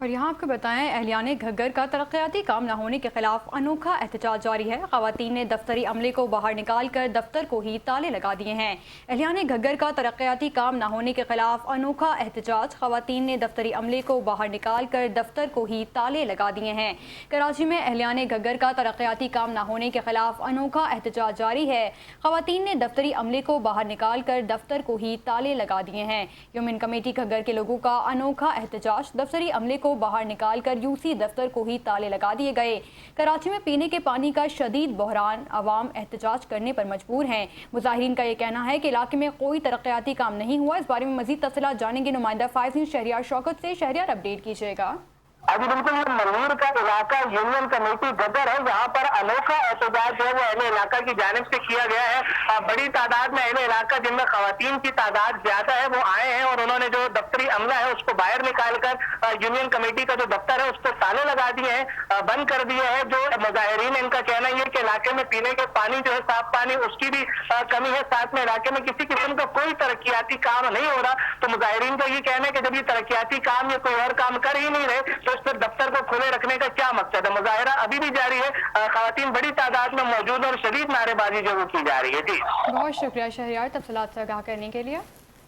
اور یہاں آپ کو بتائیں اہلیان گھگر کا ترقیاتی کام نہ ہونے کے خلاف انوکھا احتجاج جاری ہے۔ خواتین نے دفتری عملے کو باہر نکال کر دفتر کو ہی تالے لگا دیے ہیں۔ اہلیان گھگر کا ترقیاتی کام نہ ہونے کے خلاف انوکھا احتجاج، خواتین نے دفتری عملے کو باہر نکال کر دفتر کو ہی تالے لگا دیے ہیں۔ کراچی میں اہلیان گھگر کا ترقیاتی کام نہ ہونے کے خلاف انوکھا احتجاج جاری ہے۔ خواتین نے دفتری عملے کو باہر نکال کر دفتر کو ہی تالے لگا دیے ہیں۔ یومین کمیٹی گھگر کے لوگوں کا انوکھا احتجاج، دفتری عملے کو باہر نکال کر یوسی دفتر کو ہی تالے لگا دیے گئے۔ کراچی میں پینے کے پانی کا شدید بحران، عوام احتجاج کرنے پر مجبور ہیں۔ مظاہرین کا یہ کہنا ہے کہ علاقے میں کوئی ترقیاتی کام نہیں ہوا۔ اس بارے میں مزید تفصیلات جانیں گے نمائندہ فائز نیوز شہریار شوکت سے۔ شہریار اپڈیٹ کیجیے گا۔ ابھی بالکل یہ منور کا علاقہ یونین کمیٹی گھگر ہے، جہاں پر انوکھا احتجاج جو ہے وہ اہل علاقہ کی جانب سے کیا گیا ہے۔ بڑی تعداد میں اہل علاقہ، جن میں خواتین کی تعداد زیادہ ہے، وہ آئے ہیں اور انہوں نے جو دفتری عملہ ہے اس کو باہر نکال کر یونین کمیٹی کا جو دفتر ہے اس کو تالے لگا دیے ہیں، بند کر دیے ہیں۔ جو مظاہرین، ان کا کہنا یہ کہ علاقے میں پینے کے پانی جو ہے، صاف پانی، اس کی بھی کمی ہے، ساتھ میں علاقے میں کسی قسم کا کوئی ترقیاتی کام نہیں ہو رہا۔ تو مظاہرین کا یہ کہنا ہے کہ جب یہ ترقیاتی کام یا کوئی اور کام کر ہی نہیں رہے تو پھر دفتر کو کھلے رکھنے کا کیا مقصد ہے؟ مظاہرہ ابھی بھی جاری ہے، خواتین بڑی تعداد میں موجود اور شدید نعرے بازی جو وہ کی جا رہی ہے۔ جی بہت شکریہ شہریار تفصیلات سے آگاہ کرنے کے لیے۔